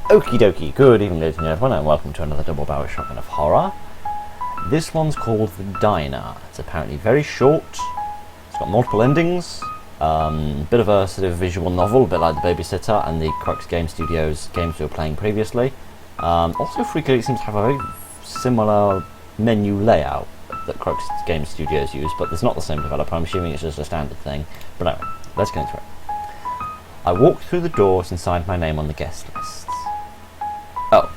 Okie dokie, good evening ladies and gentlemen, and welcome to another double barrel shotgun of horror. This one's called The Diner. It's apparently very short, it's got multiple endings, bit of a sort of visual novel, a bit like The Babysitter and the Crux Game Studios games we were playing previously. Also freakily it seems to have a very similar menu layout that Crux Game Studios use, but it's not the same developer. I'm assuming it's just a standard thing. But anyway, let's get into it. I walked through the doors and signed my name on the guest lists. Oh.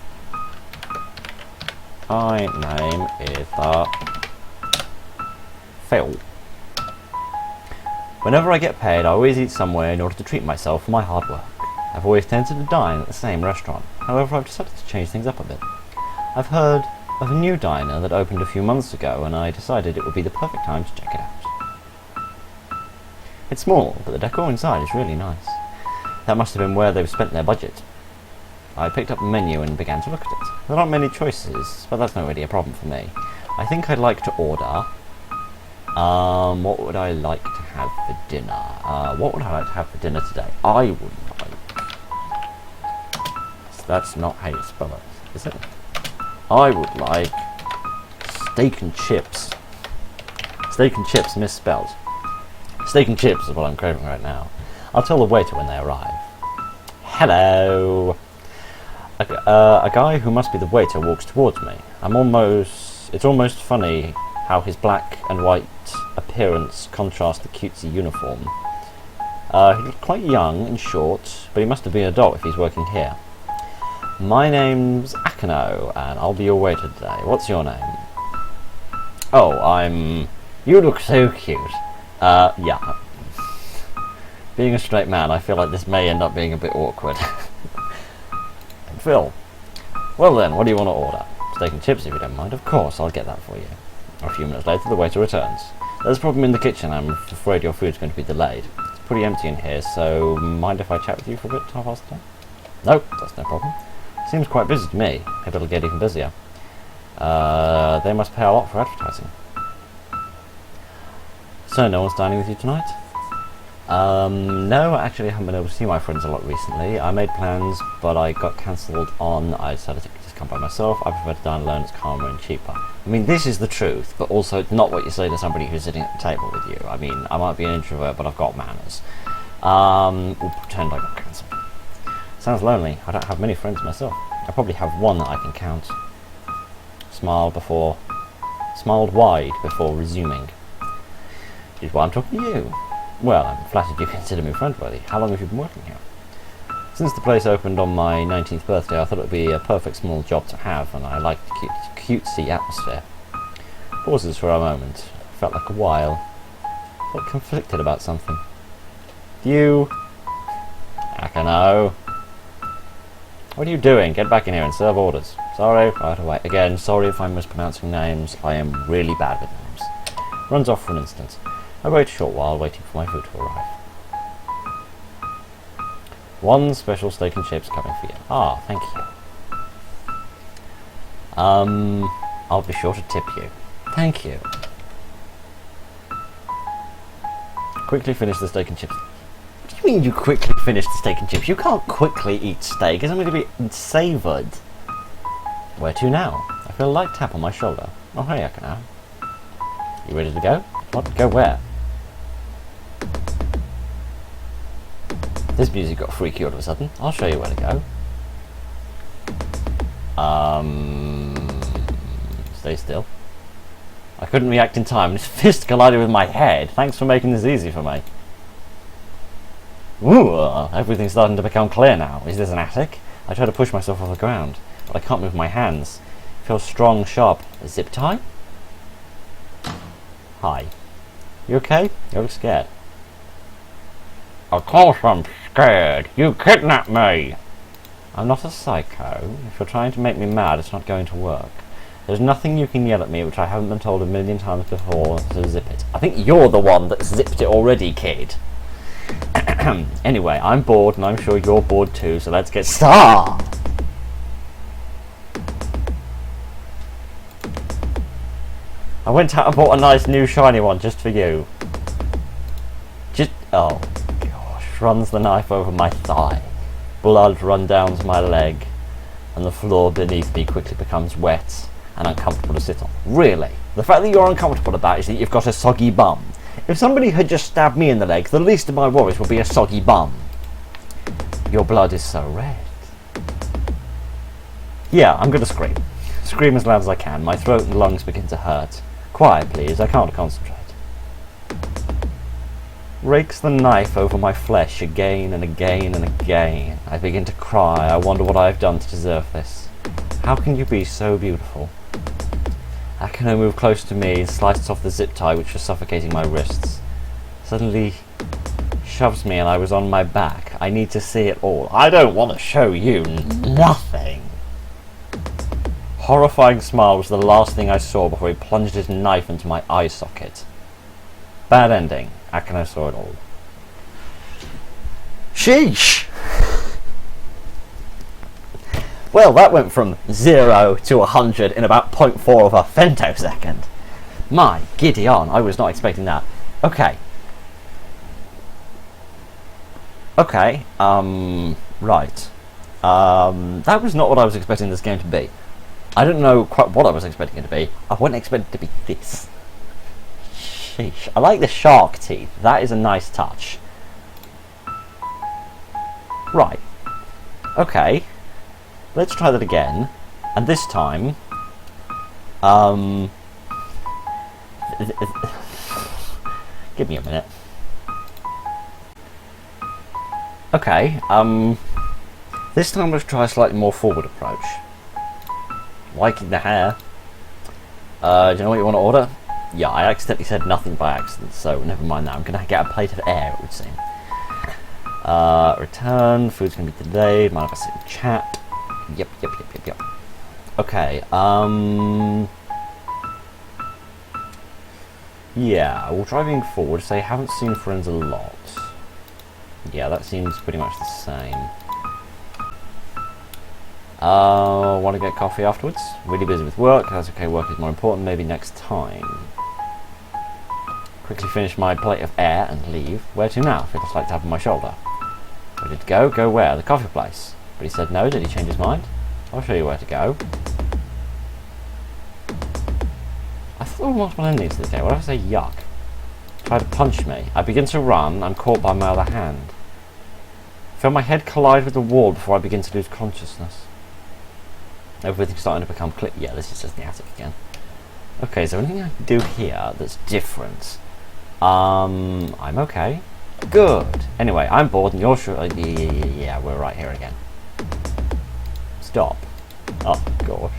My name is Phil. Whenever I get paid, I always eat somewhere in order to treat myself for my hard work. I've always tended to dine at the same restaurant. However, I've decided to change things up a bit. I've heard of a new diner that opened a few months ago, and I decided it would be the perfect time to check it out. It's small, but the decor inside is really nice. That must have been where they've spent their budget. I picked up the menu and began to look at it. There aren't many choices, but that's not really a problem for me. I think I'd like to order... what would I like to have for dinner? What would I like to have for dinner today? I would like... That's not how you spell it, is it? I would like... steak and chips. Steak and chips misspelled. Steak and chips is what I'm craving right now. I'll tell the waiter when they arrive. Hello! A guy who must be the waiter walks towards me. It's almost funny how his black and white appearance contrasts the cutesy uniform. He looks quite young and short, but he must have been an adult if he's working here. My name's Akano, and I'll be your waiter today. What's your name? Oh, You look so cute. Yeah. Being a straight man, I feel like this may end up being a bit awkward. Phil. Well then, what do you want to order? Steak and chips if you don't mind. Of course, I'll get that for you. A few minutes later, the waiter returns. There's a problem in the kitchen. I'm afraid your food's going to be delayed. It's pretty empty in here, so mind if I chat with you for a bit, half past 10? No, that's no problem. Seems quite busy to me. Maybe it'll get even busier. They must pay a lot for advertising. So, no one's dining with you tonight? No, actually I haven't been able to see my friends a lot recently. I made plans, but I got cancelled on. I decided to just come by myself. I prefer to dine alone, it's calmer and cheaper. I mean, this is the truth, but also it's not what you say to somebody who's sitting at the table with you. I mean, I might be an introvert, but I've got manners. We'll pretend I got cancelled. Sounds lonely. I don't have many friends myself. I probably have one that I can count. Smiled wide before resuming. Which is why I'm talking to you. Well, I'm flattered you consider me friendworthy. How long have you been working here? Since the place opened on my 19th birthday, I thought it would be a perfect small job to have, and I liked the cutesy atmosphere. Pauses for a moment. Felt like a while. Felt conflicted about something. You... Akano. What are you doing? Get back in here and serve orders. Sorry, right away. Again, sorry if I'm mispronouncing names. I am really bad with names. Runs off for an instant. I wait a short while, waiting for my food to arrive. One special steak and chips coming for you. Ah, thank you. I'll be sure to tip you. Thank you. Quickly finish the steak and chips. What do you mean you quickly finish the steak and chips? You can't quickly eat steak. It's only to be savoured. Where to now? I feel a light tap on my shoulder. Oh, hey, Akano. You ready to go? What? Go where? This music got freaky all of a sudden. I'll show you where to go. Stay still. I couldn't react in time. His fist collided with my head. Thanks for making this easy for me. Ooh, everything's starting to become clear now. Is this an attic? I try to push myself off the ground, but I can't move my hands. It feels strong, sharp. A zip tie? Hi. You okay? You look scared. Of course I'm scared. You kidnapped me. I'm not a psycho. If you're trying to make me mad, it's not going to work. There's nothing you can yell at me which I haven't been told a million times before, so zip it. I think you're the one that zipped it already, kid. Anyway, I'm bored and I'm sure you're bored too, so let's get started. I went out and bought a nice new shiny one just for you. Oh gosh, runs the knife over my thigh. Blood run down to my leg. and the floor beneath me quickly becomes wet and uncomfortable to sit on. Really? The fact that you're uncomfortable about is that you've got a soggy bum. If somebody had just stabbed me in the leg, the least of my worries would be a soggy bum. Your blood is so red. Yeah, I'm gonna scream. Scream as loud as I can. My throat and lungs begin to hurt. Quiet, please. I can't concentrate. Rakes the knife over my flesh again and again and again. I begin to cry. I wonder what I have done to deserve this. How can you be so beautiful? Akano moved closer to me and sliced off the zip tie which was suffocating my wrists. Suddenly shoves me and I was on my back. I need to see it all. I don't want to show you nothing. Horrifying smile was the last thing I saw before he plunged his knife into my eye socket. Bad ending. Akano saw it all. Sheesh! Well, that went from 0 to 100 in about 0.4 of a femtosecond. My giddy on, I was not expecting that. Okay. Okay, right. That was not what I was expecting this game to be. I don't know quite what I was expecting it to be. I wasn't expecting it to be this. Sheesh. I like the shark teeth. That is a nice touch. Right. Okay. Let's try that again. And this time... give me a minute. Okay, this time let's try a slightly more forward approach. Liking the hair. Do you know what you want to order? Yeah, I accidentally said nothing by accident, so never mind that. I'm going to get a plate of air, it would seem. Return, food's going to be delayed, mind if I sit in chat? Yep. Okay, yeah, we'll try moving forward, say haven't seen friends a lot. Yeah, that seems pretty much the same. Want to get coffee afterwards? Really busy with work, that's okay, work is more important, maybe next time. Quickly finish my plate of air and leave. Where to now? Feels like tapping my shoulder. Ready to go? Go where? The coffee place. But he said no, did he change his mind? I'll show you where to go. I thought there were multiple endings to this game. What if I say yuck? Try to punch me. I begin to run. I'm caught by my other hand. Feel my head collide with the wall before I begin to lose consciousness. Everything's starting to become clear. Yeah, this is just the attic again. Okay, is there anything I can do here that's different? I'm okay. Good. Anyway, I'm bored and you're sure... yeah, we're right here again. Stop. Oh, gosh.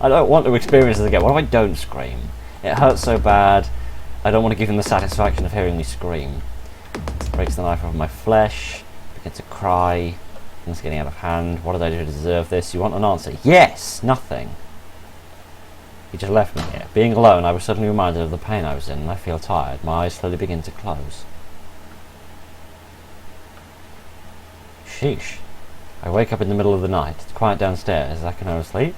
I don't want to experience this again. What if I don't scream? It hurts so bad. I don't want to give him the satisfaction of hearing me scream. Breaks the knife over my flesh. Begin to cry. Things getting out of hand. What did I do to deserve this? You want an answer? Yes! Nothing. He just left me here. Being alone, I was suddenly reminded of the pain I was in, and I feel tired. My eyes slowly begin to close. Sheesh. I wake up in the middle of the night. It's quiet downstairs. Is Akano asleep?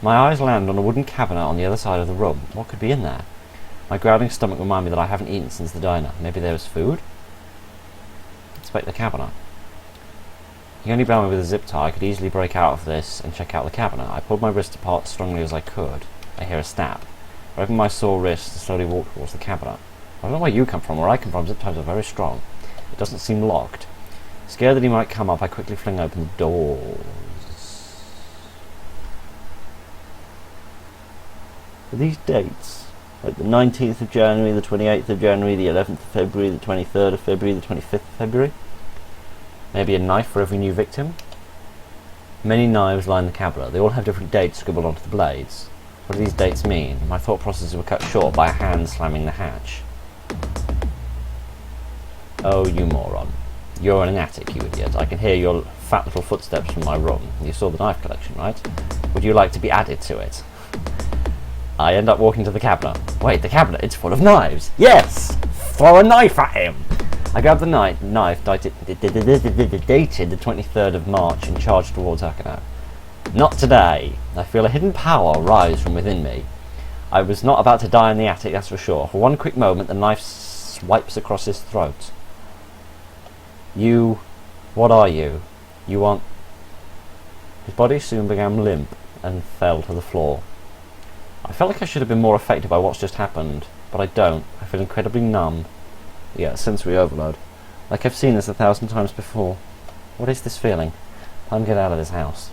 My eyes land on a wooden cabinet on the other side of the room. What could be in there? My growling stomach reminds me that I haven't eaten since the diner. Maybe there was food? Inspect the cabinet. He only bound me with a zip tie. I could easily break out of this and check out the cabinet. I pulled my wrist apart as strongly as I could. I hear a snap. I open my sore wrist and slowly walk towards the cabinet. I don't know where you come from. Where I come from, zip ties are very strong. It doesn't seem locked. Scared that he might come up, I quickly fling open the doors. Are these dates? Like the 19th of January, the 28th of January, the 11th of February, the 23rd of February, the 25th of February? Maybe a knife for every new victim? Many knives line the cabinet. They all have different dates scribbled onto the blades. What do these dates mean? My thought processes were cut short by a hand slamming the hatch. Oh, you moron. You're in an attic, you idiot. I can hear your fat little footsteps from my room. You saw the knife collection, right? Would you like to be added to it? I end up walking to the cabinet. Wait, the cabinet, it's full of knives. Yes! Throw a knife at him! I grab the knife dated the 23rd of March and charge towards Akano. Not today. I feel a hidden power rise from within me. I was not about to die in the attic, that's for sure. For one quick moment, the knife swipes across his throat. You... what are you? You want... His body soon began limp and fell to the floor. I felt like I should have been more affected by what's just happened, but I don't. I feel incredibly numb. Yeah, sensory overload. Like I've seen this 1,000 times before. What is this feeling? Time to get out of this house.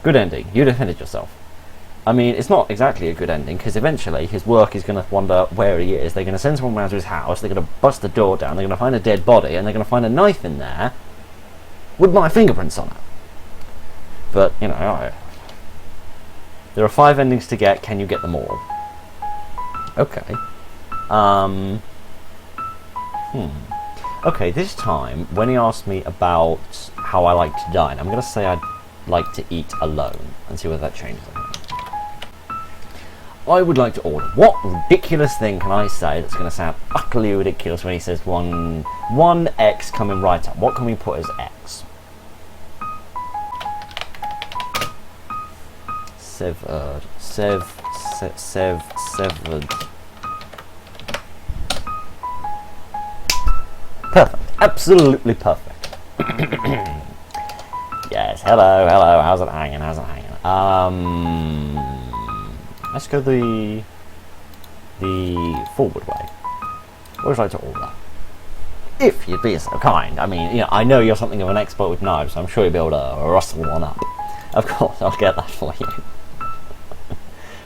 Good ending. You defended yourself. I mean, it's not exactly a good ending, because eventually his work is going to wonder where he is. They're going to send someone round to his house, they're going to bust the door down, they're going to find a dead body, and they're going to find a knife in there with my fingerprints on it. But, you know, there are 5 endings to get. Can you get them all? Okay. Okay, this time, when he asked me about how I like to dine, I'm going to say I'd like to eat alone, and see whether that changes anything. I would like to order. What ridiculous thing can I say that's going to sound utterly ridiculous when he says one X coming right up? What can we put as X? Severed. Severed. Perfect. Absolutely perfect. Yes, hello, how's it hanging? Let's go the forward way. What would you like to order? If you'd be so kind. I mean, you know, I know you're something of an expert with knives, so I'm sure you'll be able to rustle one up. Of course, I'll get that for you.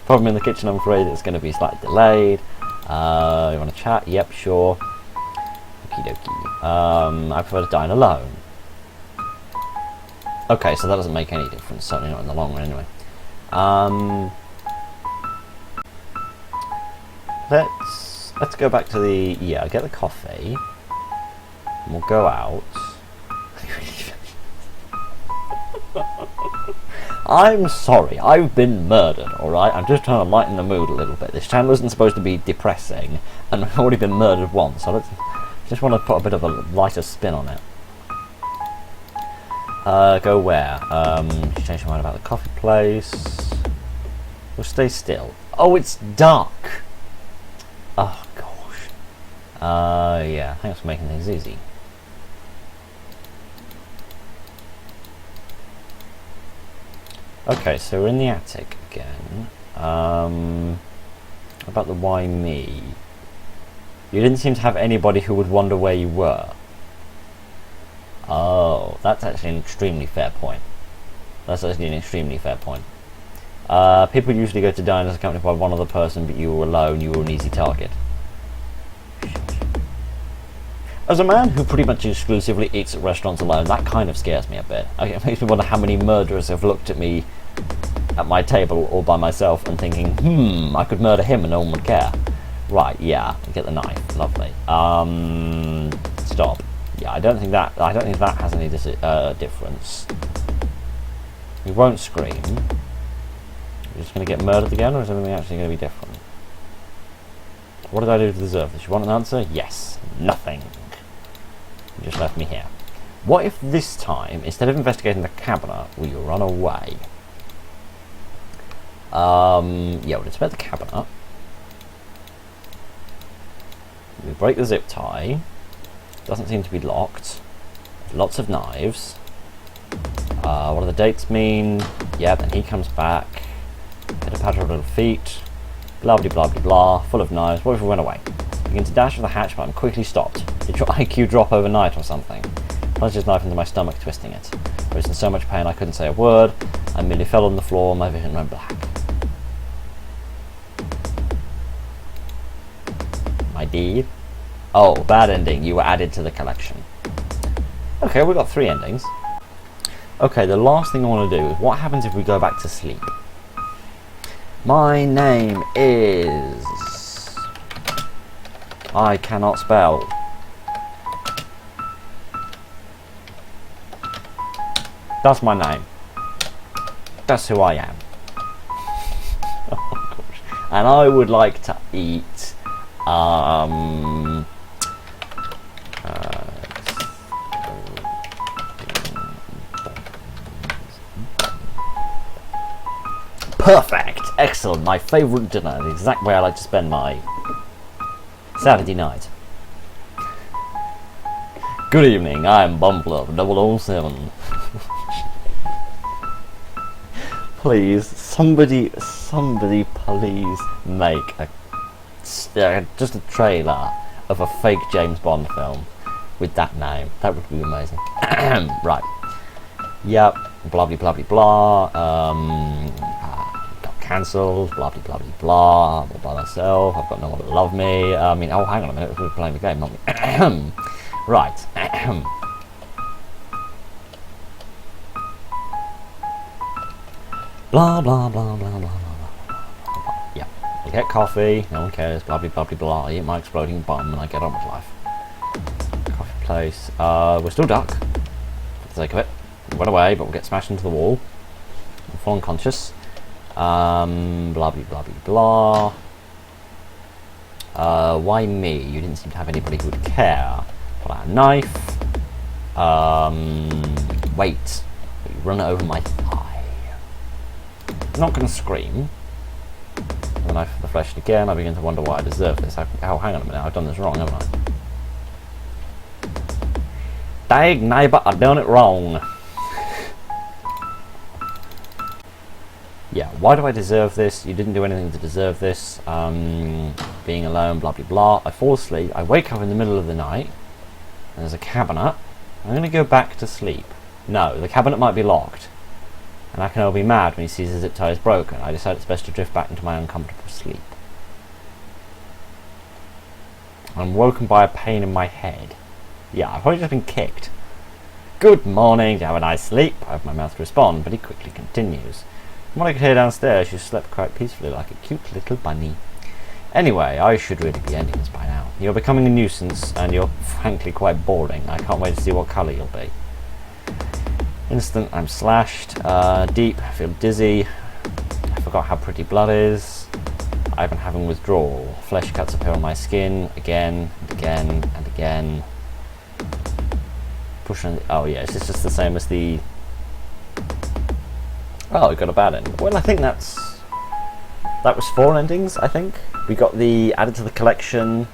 Problem in the kitchen, I'm afraid it's going to be slightly delayed. You want to chat? Yep, sure. Okie dokie. I prefer to dine alone. Okay, so that doesn't make any difference, certainly not in the long run anyway. Let's go back to the, get the coffee, and we'll go out. I'm sorry, I've been murdered, alright? I'm just trying to lighten the mood a little bit. This channel isn't supposed to be depressing, and I've already been murdered once, so let's just want to put a bit of a lighter spin on it. Go where? Change my mind about the coffee place. We'll stay still. Oh, it's dark! Oh, gosh. Yeah, thanks for making things easy. Okay, so we're in the attic again. About the why me? You didn't seem to have anybody who would wonder where you were. Oh, that's actually an extremely fair point. People usually go to diners accompanied by one other person, but you were alone, you were an easy target. As a man who pretty much exclusively eats at restaurants alone, that kind of scares me a bit. It makes me wonder how many murderers have looked at me at my table all by myself and thinking, I could murder him and no one would care. Right, yeah, get the knife, lovely. Stop. Yeah, I don't think that has any difference. You won't scream. You're just going to get murdered again, or is anything actually going to be different? What did I do to deserve this? You want an answer? Yes. Nothing. You just left me here. What if this time, instead of investigating the cabinet, we run away? Yeah, we'll inspect the cabinet. We break the zip tie. Doesn't seem to be locked. Lots of knives. What do the dates mean? Yeah, then he comes back. Pitter patter of little feet. Blah blah blah blah blah. Full of knives. What if we went away? Begin to dash for the hatch, but I'm quickly stopped. Did your IQ drop overnight or something? Plunged his knife into my stomach, twisting it. I was in so much pain I couldn't say a word. I merely fell on the floor. My vision went black. My deed. Oh, bad ending. You were added to the collection. Okay, we've got 3 endings. Okay, the last thing I want to do is what happens if we go back to sleep? My name is... I cannot spell. That's my name. That's who I am. Oh, gosh. And I would like to eat... Perfect! Excellent! My favourite dinner, the exact way I like to spend my Saturday night. Good evening, I am Bumblove 007. please, somebody please make just a trailer of a fake James Bond film with that name. That would be amazing. Right. Yep. Blah blah blah blah blah. Got cancelled. Blah blah blah blah. I'm all by myself. I've got no one to love me. I mean, oh, hang on a minute. We're playing the game, not me. Right. Blah blah blah blah blah blah blah. Yeah. I get coffee. No one cares. Blah blah blah blah blah. I eat my exploding bomb and I get on with life. Coffee place. We're still duck. For the sake of it. We went away, but we'll get smashed into the wall. I'm full unconscious. Blah blah blah blah blah. Why me? You didn't seem to have anybody who would care. Pull out a knife. Wait. You run it over my thigh. I'm not going to scream. The knife for the flesh again. I begin to wonder why I deserve this. Oh, hang on a minute. I've done this wrong, haven't I? Dag neighbour, I've done it wrong. Yeah, why do I deserve this? You didn't do anything to deserve this. Being alone, blah blah blah. I fall asleep. I wake up in the middle of the night. And there's a cabinet. I'm going to go back to sleep. No, the cabinet might be locked. And Akin will be mad when he sees the zip tie is broken. I decide it's best to drift back into my uncomfortable sleep. I'm woken by a pain in my head. Yeah, I've probably just been kicked. Good morning, did you have a nice sleep? I have my mouth to respond, but he quickly continues. From what I could hear downstairs, she slept quite peacefully like a cute little bunny. Anyway, I should really be ending this by now. You're becoming a nuisance, and you're frankly quite boring. I can't wait to see what colour you'll be. Instant, I'm slashed. Deep, I feel dizzy. I forgot how pretty blood is. I've been having withdrawal. Flesh cuts appear on my skin again and again and again. Pushing. Oh yeah, it's just the same as the. Oh, we got a bad ending. Well, I think that was 4 endings. I think we got the added to the collection,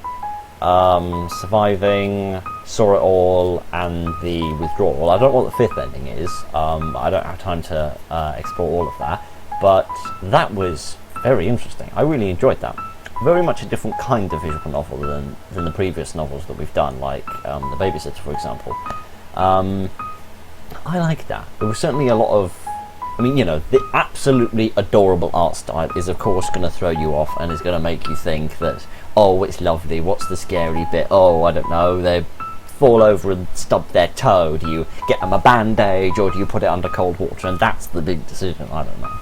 surviving, saw it all, and the withdrawal. I don't know what the 5th ending is. I don't have time to explore all of that, but that was very interesting. I really enjoyed that. Very much a different kind of visual novel than the previous novels that we've done, like The Babysitter, for example. I like that. There was certainly a lot of. I mean, you know, the absolutely adorable art style is, of course, going to throw you off and is going to make you think that, oh, it's lovely, what's the scary bit? Oh, I don't know, they fall over and stub their toe. Do you get them a bandage or do you put it under cold water? And that's the big decision, I don't know.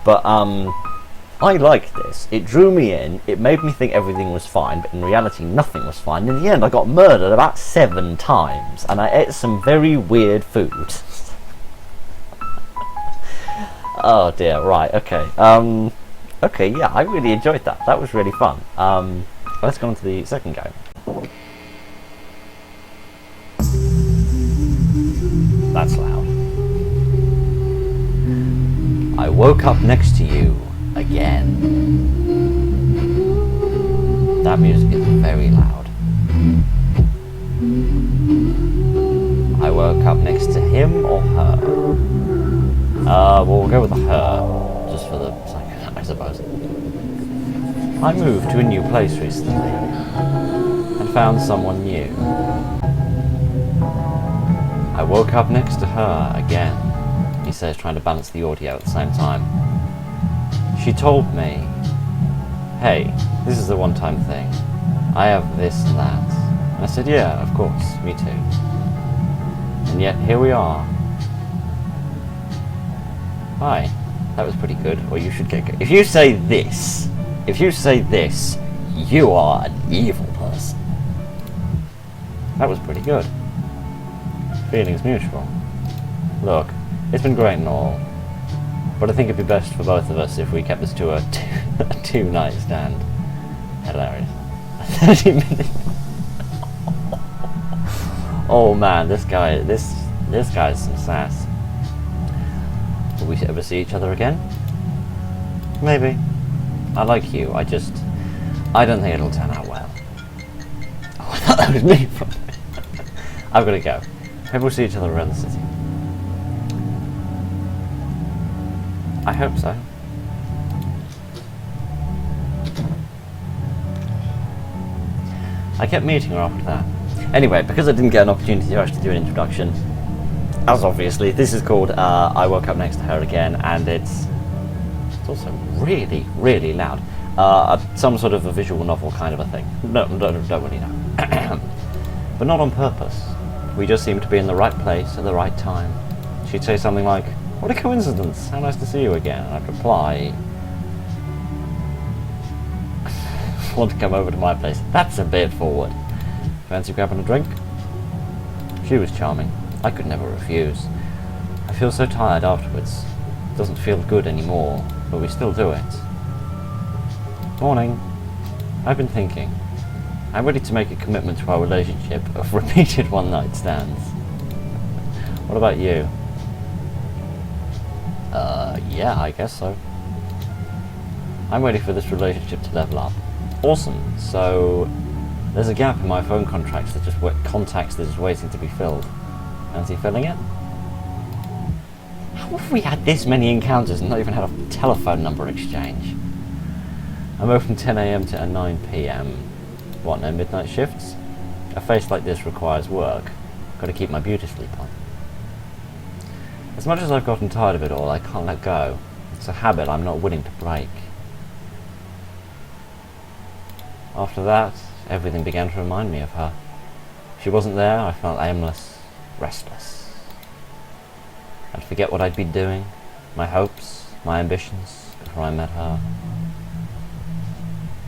But, I liked this. It drew me in, it made me think everything was fine, but in reality nothing was fine. In the end, I got murdered about 7 times, and I ate some very weird food. Oh dear, right, okay. Okay, yeah, I really enjoyed that. That was really fun. Let's go on to the second game. That's loud. I woke up next to you again. That music is very loud. I woke up next to him or her? Well, we'll go with the her, just for the sake, I suppose. I moved to a new place recently, and found someone new. I woke up next to her again, he says, trying to balance the audio at the same time. She told me, hey, this is a one-time thing. I have this and that. And I said, yeah, of course, me too. And yet, here we are. Hi, that was pretty good, or you should get good. If you say this, you are an evil person. That was pretty good. Feelings mutual. Look, it's been great and all, but I think it'd be best for both of us if we kept this to a two-night stand. Hilarious. 30 minutes. Oh man, this guy's some sass. Will we ever see each other again? Maybe. I like you, I don't think it'll turn out well. Oh, I thought that was me. I've got to go. Maybe we'll see each other around the city. I hope so. I kept meeting her after that. Anyway, because I didn't get an opportunity to actually do an introduction, as obviously, this is called I Woke Up Next to Her Again, and it's also really, really loud. Some sort of a visual novel kind of a thing. No, don't really know. But not on purpose. We just seemed to be in the right place at the right time. She'd say something like, "What a coincidence, how nice to see you again." And I'd reply, "Want to come over to my place? That's a bit forward. Fancy grabbing a drink?" She was charming. I could never refuse. I feel so tired afterwards. It doesn't feel good anymore, but we still do it. Morning. I've been thinking. I'm ready to make a commitment to our relationship of repeated one-night stands. What about you? Yeah, I guess so. I'm ready for this relationship to level up. Awesome. So, there's a gap in my phone contacts that just waiting to be filled. Fancy filling it? How have we had this many encounters and not even had a telephone number exchange? I'm open 10 AM to 9 PM. What, no midnight shifts? A face like this requires work. Gotta keep my beauty sleep on. As much as I've gotten tired of it all, I can't let go. It's a habit I'm not willing to break. After that, everything began to remind me of her. She wasn't there, I felt aimless, restless. I'd forget what I'd been doing, my hopes, my ambitions, before I met her.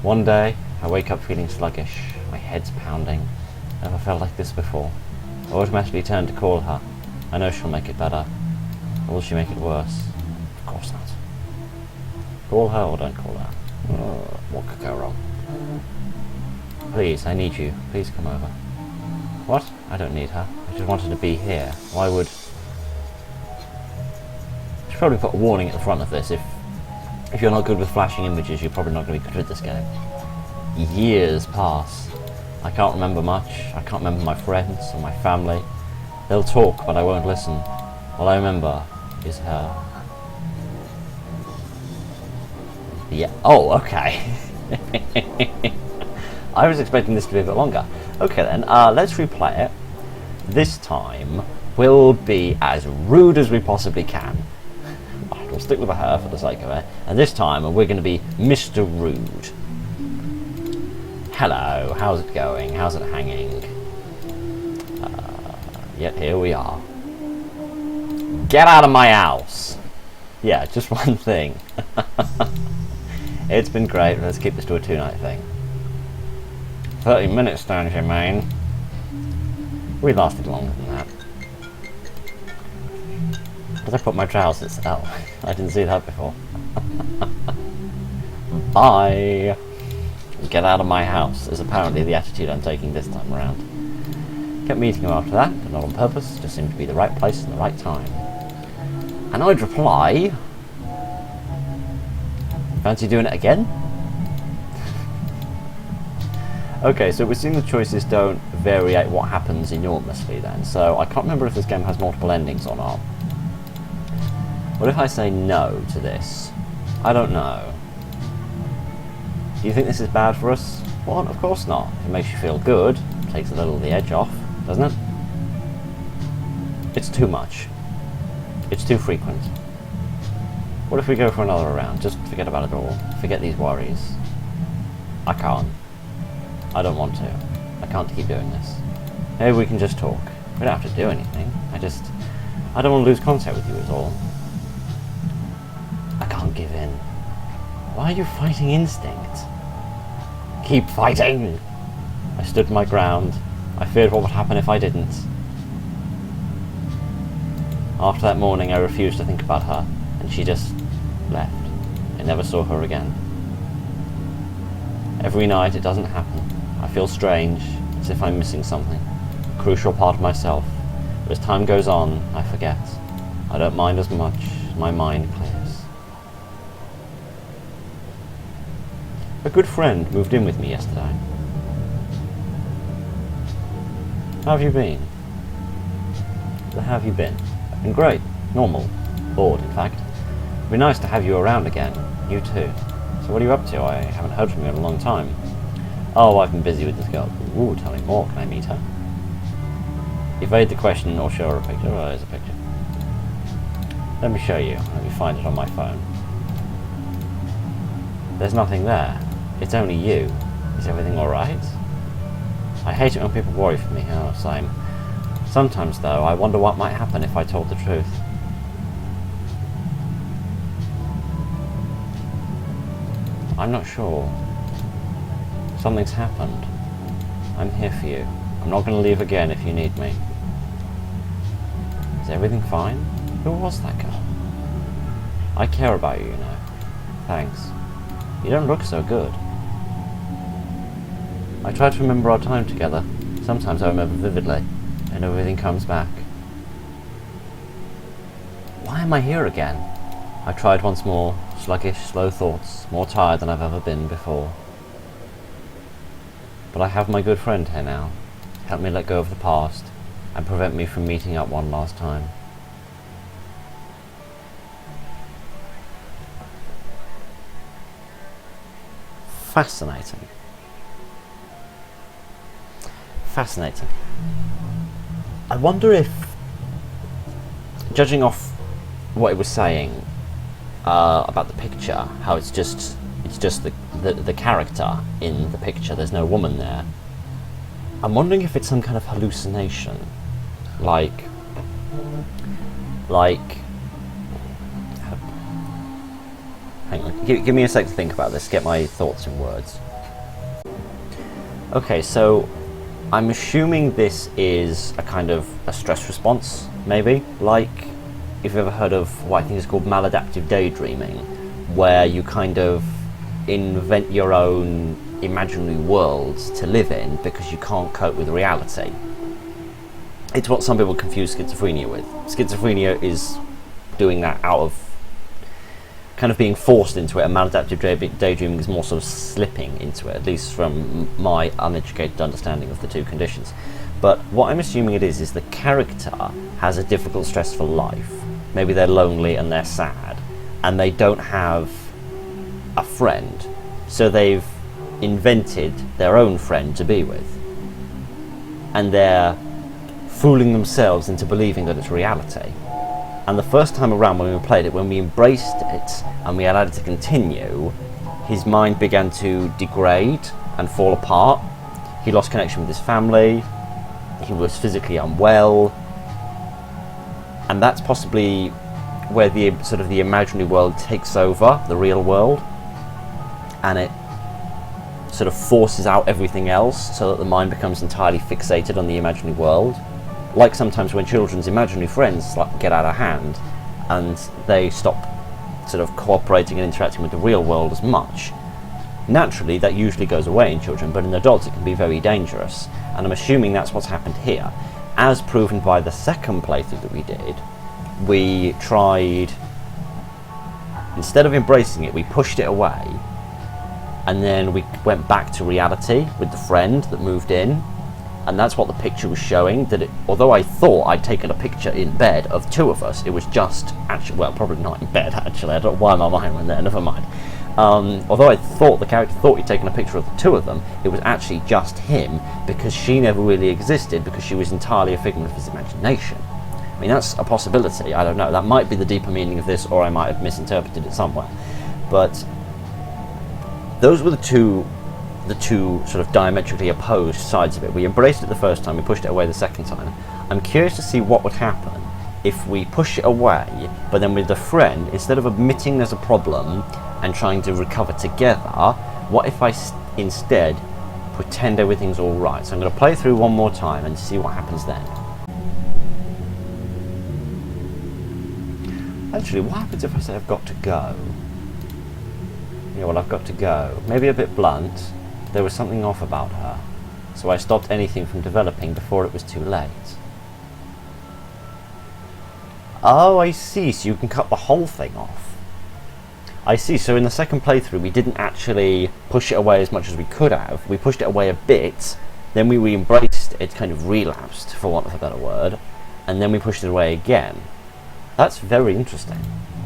One day, I wake up feeling sluggish, my head's pounding. Never felt like this before. I automatically turn to call her. I know she'll make it better. Or will she make it worse? Of course not. Call her or don't call her. What could go wrong? Please, I need you. Please come over. What? I don't need her. I just wanted to be here. Why would... I should probably put a warning at the front of this. If you're not good with flashing images, you're probably not going to be good with this game. Years pass. I can't remember much. I can't remember my friends or my family. They'll talk, but I won't listen. All I remember is her. Yeah. Oh, okay. I was expecting this to be a bit longer. Okay then, let's replay it. This time, we'll be as rude as we possibly can. We'll stick with her for the sake of it. And this time, we're going to be Mr. Rude. Hello, how's it going? How's it hanging? Yep, here we are. Get out of my house! Yeah, just one thing. It's been great. Let's keep this to a 2-night thing. 30 minutes, don't you mean? We lasted longer than that. Did I put my trousers? Oh, I didn't see that before. Bye! Get out of my house is apparently the attitude I'm taking this time around. Kept meeting her after that, but not on purpose, just seemed to be the right place and the right time. And I'd reply... Fancy doing it again? Okay, so we've seen the choices don't variate what happens enormously then, so I can't remember if this game has multiple endings or not. What if I say no to this? I don't know. Do you think this is bad for us? Well, of course not. It makes you feel good, takes a little of the edge off, doesn't it? It's too much. It's too frequent. What if we go for another round? Just forget about it all. Forget these worries. I can't. I don't want to. I can't keep doing this. Maybe we can just talk. We don't have to do anything. I don't want to lose contact with you is all. I can't give in. Why are you fighting instinct? Keep fighting! I stood my ground. I feared what would happen if I didn't. After that morning I refused to think about her, and she just left. I never saw her again. Every night it doesn't happen. I feel strange, as if I'm missing something. A crucial part of myself. But as time goes on, I forget. I don't mind as much. My mind clears. A good friend moved in with me yesterday. How have you been? How have you been? I've been great. Normal. Bored, in fact. It'd be nice to have you around again. You too. So what are you up to? I haven't heard from you in a long time. Oh, I've been busy with this girl. Ooh, tell me more. Can I meet her? Evade the question or show her a picture. Oh, there's a picture. Let me show you. Let me find it on my phone. There's nothing there. It's only you. Is everything alright? I hate it when people worry for me. Oh, same. Sometimes, though, I wonder what might happen if I told the truth. I'm not sure. Something's happened. I'm here for you. I'm not going to leave again if you need me. Is everything fine? Who was that girl? I care about you, you know. Thanks. You don't look so good. I try to remember our time together. Sometimes I remember vividly, and everything comes back. Why am I here again? I tried once more. Sluggish, slow thoughts, more tired than I've ever been before. But I have my good friend here now. Help me let go of the past, and prevent me from meeting up one last time. Fascinating. Fascinating. I wonder if, judging off what it was saying about the picture, how it's just the character in the picture, there's no woman there. I'm wondering if it's some kind of hallucination, like hang on, give me a sec to think about this, get my thoughts in words. Okay, so I'm assuming this is a kind of a stress response, maybe, like if you've ever heard of what I think is called maladaptive daydreaming, where you kind of invent your own imaginary worlds to live in because you can't cope with reality. It's what some people confuse schizophrenia with. Schizophrenia is doing that out of kind of being forced into it, and maladaptive daydreaming is more sort of slipping into it, at least from my uneducated understanding of the two conditions. But what I'm assuming it is the character has a difficult, stressful life. Maybe they're lonely and they're sad, and they don't have a friend, so they've invented their own friend to be with, and they're fooling themselves into believing that it's reality. And the first time around when we played it, when we embraced it and we allowed it to continue, his mind began to degrade and fall apart. He lost connection with his family, he was physically unwell, and that's possibly where the sort of the imaginary world takes over the real world, and it sort of forces out everything else so that the mind becomes entirely fixated on the imaginary world. Like sometimes when children's imaginary friends get out of hand and they stop sort of cooperating and interacting with the real world as much. Naturally, that usually goes away in children, but in adults it can be very dangerous. And I'm assuming that's what's happened here. As proven by the second playthrough that we did, we tried, instead of embracing it, we pushed it away, and then we went back to reality with the friend that moved in. And that's what the picture was showing, that although I thought I'd taken a picture in bed of two of us, it was just, actually, well, probably not in bed, actually, I don't know why my mind went there, never mind. Although I thought, the character thought he'd taken a picture of the two of them, it was actually just him, because she never really existed, because she was entirely a figment of his imagination. I mean, that's a possibility, I don't know, that might be the deeper meaning of this, or I might have misinterpreted it somewhere. But those were the two sort of diametrically opposed sides of it. We embraced it the first time, we pushed it away the second time. I'm curious to see what would happen if we push it away, but then with the friend, instead of admitting there's a problem and trying to recover together, what if I instead pretend everything's alright? So I'm going to play through one more time and see what happens then. Actually, what happens if I say I've got to go? Yeah, well, I've got to go. Maybe a bit blunt. There was something off about her, so I stopped anything from developing before it was too late. Oh, I see, so you can cut the whole thing off. I see, so in the second playthrough we didn't actually push it away as much as we could have. We pushed it away a bit, then we re-embraced it, kind of relapsed, for want of a better word, and then we pushed it away again. That's very interesting.